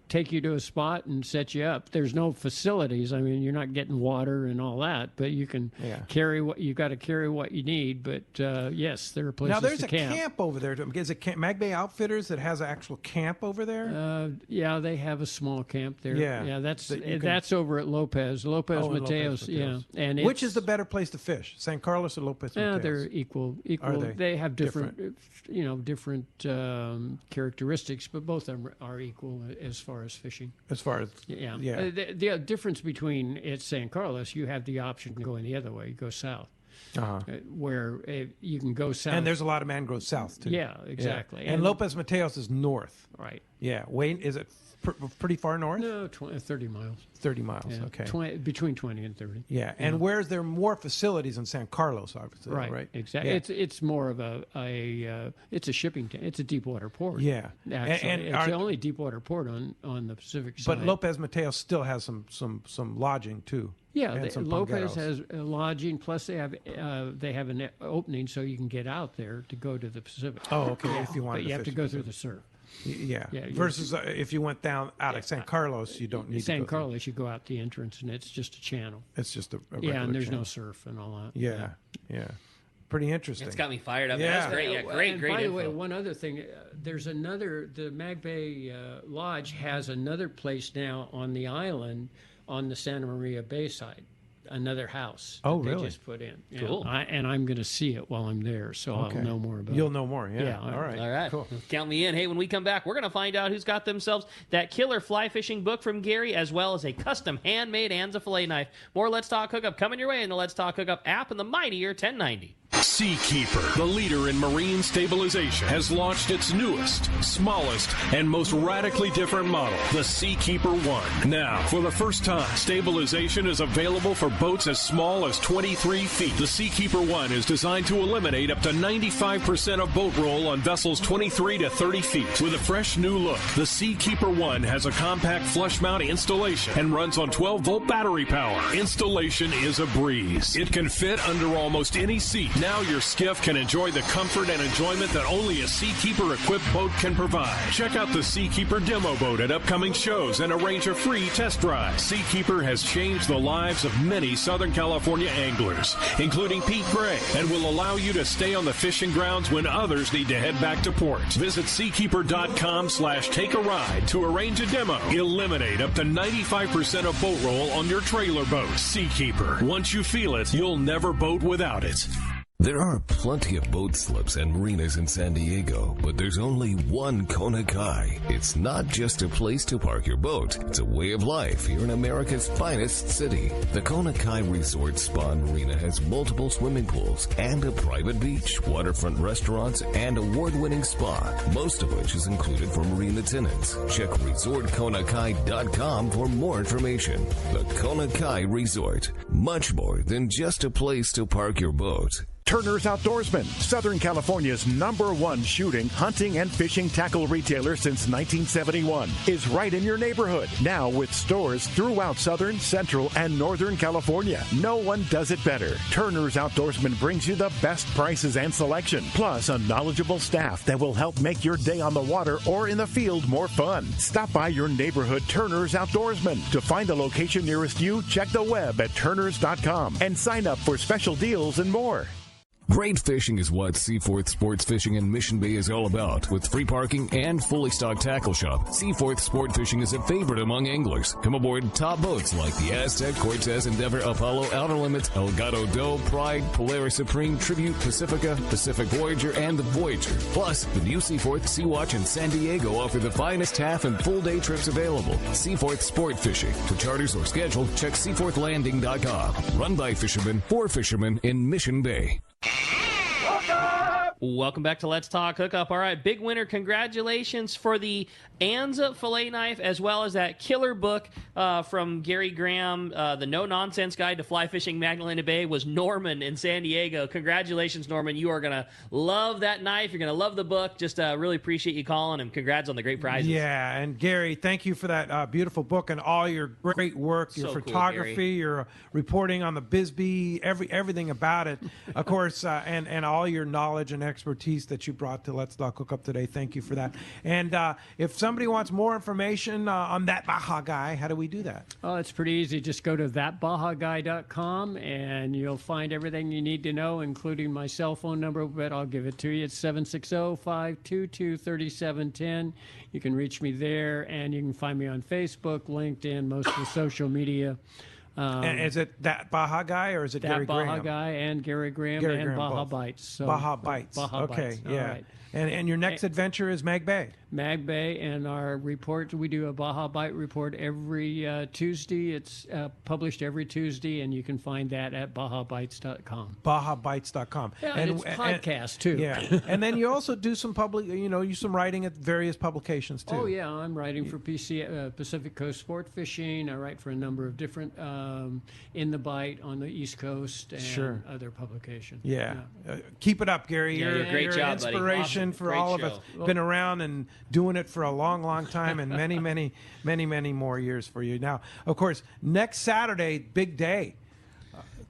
take you to a spot and set you up. There's no facilities. I mean, you're not getting water and all that, but you can carry what you got to carry what you need. But yes, there are places now there's to a camp. camp over there. Is it Mag Bay Outfitters that has an actual camp over there? Yeah, they have a small camp there. Yeah, that's over at Lopez Mateos. Yeah, and which is the better place to fish, San Carlos or Lopez Mateos? Yeah, they're equal. Are they have different characteristics, but both of them are equal as far as fishing. As far as the difference between San Carlos, you have the option of going the other way. You go south, where you can go south, and there's a lot of mangroves south too. Yeah, exactly. Yeah. And Lopez Mateos is north. Right. Yeah. Wayne, is it pretty far north? No, 30 miles. 30 miles. Yeah, Okay. Between 20 and 30. Yeah. And where's there more facilities in San Carlos, obviously? Right. Exactly. Yeah. It's more of it's a shipping. It's a deep water port. Yeah. Actually, and it's the only deep water port on the Pacific side. But Lopez Mateos still has some lodging too. Yeah, Lopez has lodging. Plus, they have an opening so you can get out there to go to the Pacific. Oh, okay. If you want, but you have to go through the surf. Yeah. Versus if you went down out of San Carlos, you don't need San Carlos. You go out the entrance, and it's just a channel. It's just a and there's channel. No surf and all that. Yeah. Pretty interesting. It's got me fired up. Yeah. That's great. Yeah, great. By info. the way, one other thing. The Mag Bay Lodge has another place now on the island on the Santa Maria Bay side. Another house that they just put in. Cool. And I'm going to see it while I'm there, so I'll know more about it. You'll know more, Yeah, all right. All right. Cool. Count me in. Hey, when we come back, we're going to find out who's got themselves that killer fly fishing book from Gary, as well as a custom handmade Anza fillet knife. More Let's Talk Hookup coming your way in the Let's Talk Hookup app and the mightier 1090. Seakeeper, the leader in marine stabilization, has launched its newest, smallest, and most radically different model, the Seakeeper 1. Now, for the first time, stabilization is available for boats as small as 23 feet. The Seakeeper 1 is designed to eliminate up to 95% of boat roll on vessels 23 to 30 feet. With a fresh new look, the Seakeeper 1 has a compact flush mount installation and runs on 12-volt battery power. Installation is a breeze. It can fit under almost any seat. Now your skiff can enjoy the comfort and enjoyment that only a Seakeeper-equipped boat can provide. Check out the Seakeeper demo boat at upcoming shows and arrange a free test drive. Seakeeper has changed the lives of many Southern California anglers, including Pete Gray, and will allow you to stay on the fishing grounds when others need to head back to port. Visit seakeeper.com/take-a-ride to arrange a demo. Eliminate up to 95% of boat roll on your trailer boat. Seakeeper. Once you feel it, you'll never boat without it. There are plenty of boat slips and marinas in San Diego, but there's only one Kona Kai. It's not just a place to park your boat. It's a way of life here in America's finest city. The Kona Kai Resort Spa and Marina has multiple swimming pools and a private beach, waterfront restaurants, and award-winning spa, most of which is included for marine attendants. Check resortkonakai.com for more information. The Kona Kai Resort, much more than just a place to park your boat. Turner's Outdoorsman, Southern California's #1 shooting, hunting, and fishing tackle retailer since 1971, is right in your neighborhood. Now with stores throughout Southern, Central, and Northern California. No one does it better. Turner's Outdoorsman brings you the best prices and selection, plus a knowledgeable staff that will help make your day on the water or in the field more fun. Stop by your neighborhood Turner's Outdoorsman. To find the location nearest you, check the web at turners.com and sign up for special deals and more. Great fishing is what Seaforth Sports Fishing in Mission Bay is all about. With free parking and fully stocked tackle shop, Seaforth Sport Fishing is a favorite among anglers. Come aboard top boats like the Aztec, Cortez, Endeavor, Apollo, Outer Limits, Elgato Doe, Pride, Polaris Supreme, Tribute, Pacifica, Pacific Voyager, and the Voyager. Plus, the new Seaforth, Sea-Watch, and San Diego offer the finest half and full day trips available. Seaforth Sport Fishing. For charters or schedule, check seaforthlanding.com. Run by fishermen for fishermen in Mission Bay. Welcome back to Let's Talk Hookup. All right, big winner. Congratulations for the Anza fillet knife, as well as that killer book from Gary Graham, The No-Nonsense Guide to Fly Fishing Magdalena Bay, was Norman in San Diego. Congratulations, Norman. You are going to love that knife. You're going to love the book. Just really appreciate you calling, and congrats on the great prizes. Yeah, and Gary, thank you for that beautiful book and all your great work, your photography, cool, your reporting on the Bisbee, everything about it, of course, and all your knowledge and expertise that you brought to Let's Talk Hookup today. Thank you for that. And if somebody wants more information on that Baja guy, how do we do that? Oh, it's pretty easy. Just go to thatbajaguy.com and you'll find everything you need to know, including my cell phone number, but I'll give it to you. It's 760-522-3710. You can reach me there, and you can find me on Facebook, LinkedIn, most of the social media. And is it That Baja Guy, or is it Gary Graham? That Baja Guy and Gary Graham and Baja both. Bites. So, Baja Bites. Baja okay, Bites. yeah. All right. And your next adventure is Mag Bay. Mag Bay, and our report, we do a Baja Bite report every Tuesday. It's published every Tuesday, and you can find that at bajabites.com. Bajabites.com. Yeah, and it's podcast, too. Yeah. And then you also do some some writing at various publications, too. Oh, yeah. I'm writing for Pacific Coast Sport Fishing. I write for a number of different In the Bite on the East Coast and other publications. Yeah. Keep it up, Gary. You're a great job, buddy. Inspiration for Great all show. of us. Been around and doing it for a long, long time, and many, many, many, many more years for you. Now, of course, next Saturday, big day.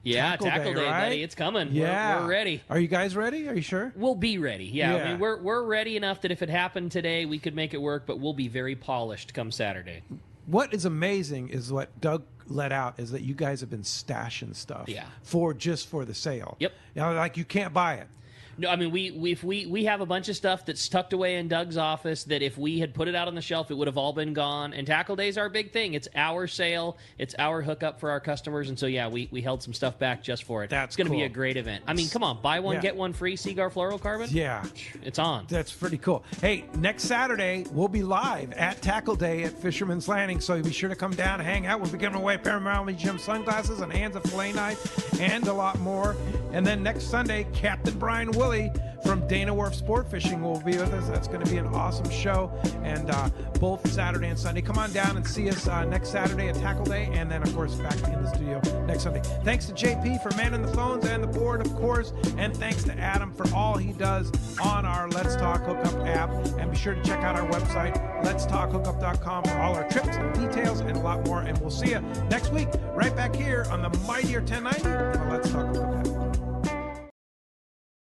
Tackle day, right? buddy. It's coming. Yeah. We're ready. Are you guys ready? Are you sure? We'll be ready. Yeah. I mean, we're ready enough that if it happened today, we could make it work, but we'll be very polished come Saturday. What is amazing is what Doug let out is that you guys have been stashing stuff for the sale. Yep. Like you can't buy it. No, I mean, we have a bunch of stuff that's tucked away in Doug's office that if we had put it out on the shelf, it would have all been gone. And Tackle Day is our big thing. It's our sale. It's our hookup for our customers. And so, we held some stuff back just for it. That's going to cool. be a great event. I mean, come on, buy one, get one free Seagar Fluorocarbon? Yeah. It's on. That's pretty cool. Hey, next Saturday, we'll be live at Tackle Day at Fisherman's Landing, so be sure to come down and hang out. We'll be giving away Paramount Gym sunglasses and Anza fillet knife and a lot more. And then next Sunday, Captain Brian Willey from Dana Wharf Sport Fishing will be with us. That's going to be an awesome show. And both Saturday and Sunday. Come on down and see us next Saturday at Tackle Day. And then, of course, back in the studio next Sunday. Thanks to JP for manning the phones and the board, of course. And thanks to Adam for all he does on our Let's Talk Hookup app. And be sure to check out our website, letstalkhookup.com, for all our trips and details and a lot more. And we'll see you next week right back here on the Mightier 1090 and the